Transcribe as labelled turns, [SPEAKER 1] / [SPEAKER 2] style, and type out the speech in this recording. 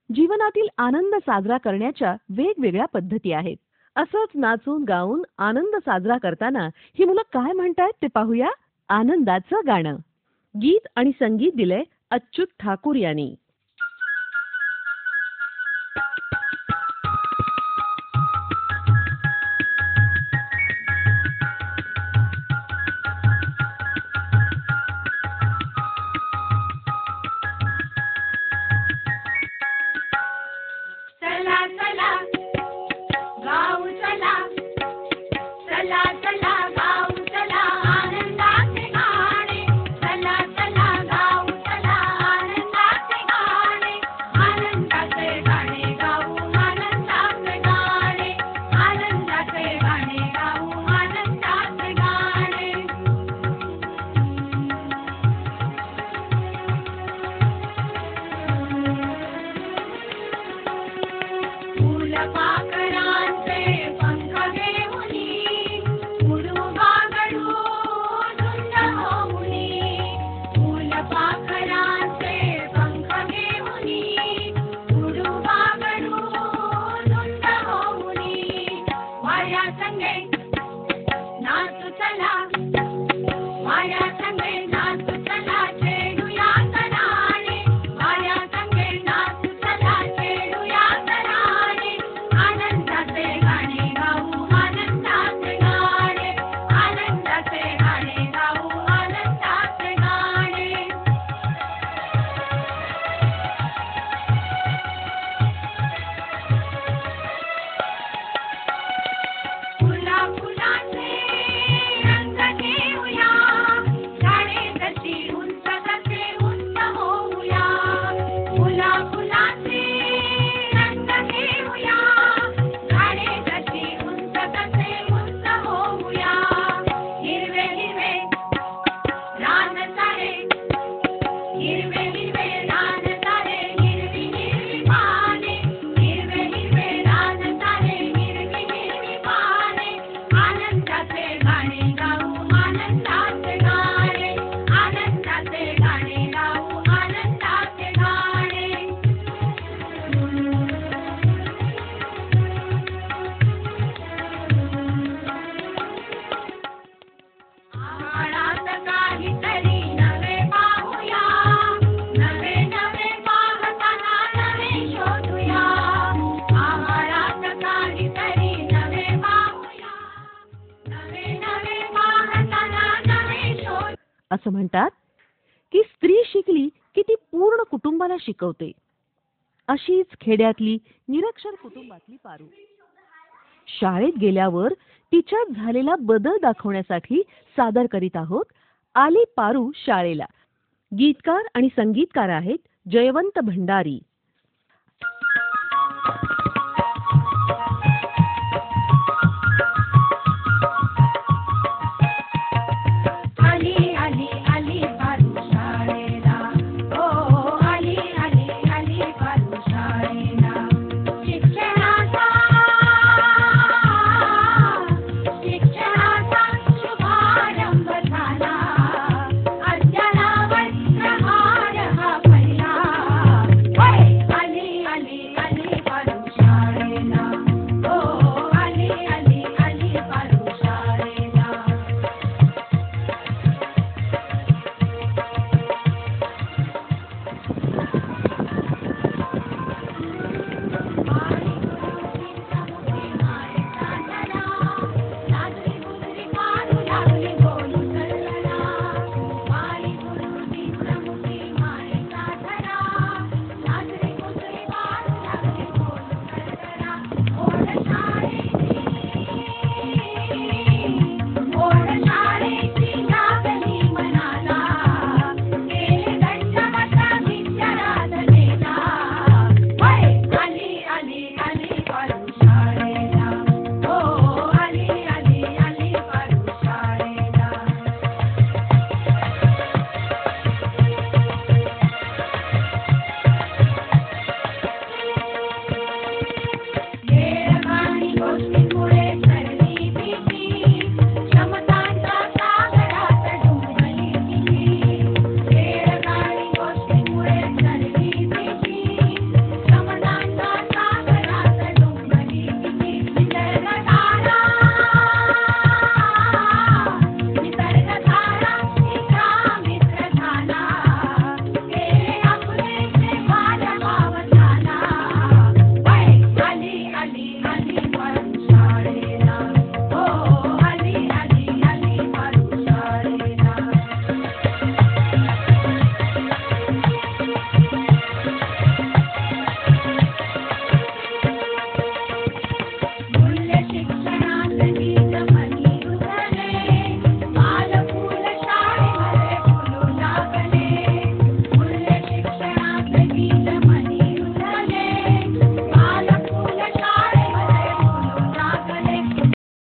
[SPEAKER 1] जीवनातील आनंद साजरा करण्याच्या वेगवेगळ्या पद्धती आहेत. असंच नाचून गाऊन आनंद साजरा करताना ही मुलं काय म्हणतायत ते पाहूया. आनंदाचं गाणं. गीत आणि संगीत दिलंय अच्युत ठाकूर यांनी.
[SPEAKER 2] चला चला गाऊ चला, चला चला गाऊ चला आनंदाचे गाणे. चला चला गाऊ चला आनंदाचे गाणे. आनंदाचे गाणे गाऊ, आनंदाचे गाणे. आनंदाचे गाणे गाऊ, आनंदाचे गाणे. फुलपाखरांचे पंख घेऊनी उडू बागडू झुंड होऊनी. फुलपाखरांचे पंख घेऊनी उडू बागडू झुंड होऊनी. वाया संगे नाचू चला, वाया संगे नाचू चला, खेळूया तराणे. वाया संगे नाचू चला, खेळूया तराणे. आनंदाचे गाणे गाऊ, आनंदाचे गाणे. आनंदाचे गाणे गाऊ, आनंदाचे गाणे. फुला फुलाचे रंग घेऊया, झाडे जशी उंच तसे उंच होऊया. फुला फुलाचे रंग घेऊया, झाडे जशी उंच तसे उंच होऊया. हिरवे हिरवे रान सारे, हिरवे हिरवे रान सारे, हिरवी हिरवी पाने. हिरवे हिरवे रान सारे, हिरवी हिरवी पाने. आनंदाचे गाणे गाऊ, आनंदाचे गाणे. आनंदाचे गाणे गाऊ, आनंदाचे गाणे. आभाळात काहीतरी नवे पाहूया, नवे नवे पाहताना नवे शोधूया. आभाळात काहीतरी नवे पाहूया, नवे नवे पाहताना नवे शोधूया.
[SPEAKER 1] असं म्हणतात की स्त्री शिकली की ती पूर्ण कुटुंबाला शिकवते. अशीच खेड्यातली निरक्षर कुटुंबातली पारू शाळेत गेल्यावर तिच्यात झालेला बदल दाखवण्यासाठी सादर करीत आहोत आली पारू शाळेला. गीतकार आणि संगीतकार आहेत जयवंत भंडारी.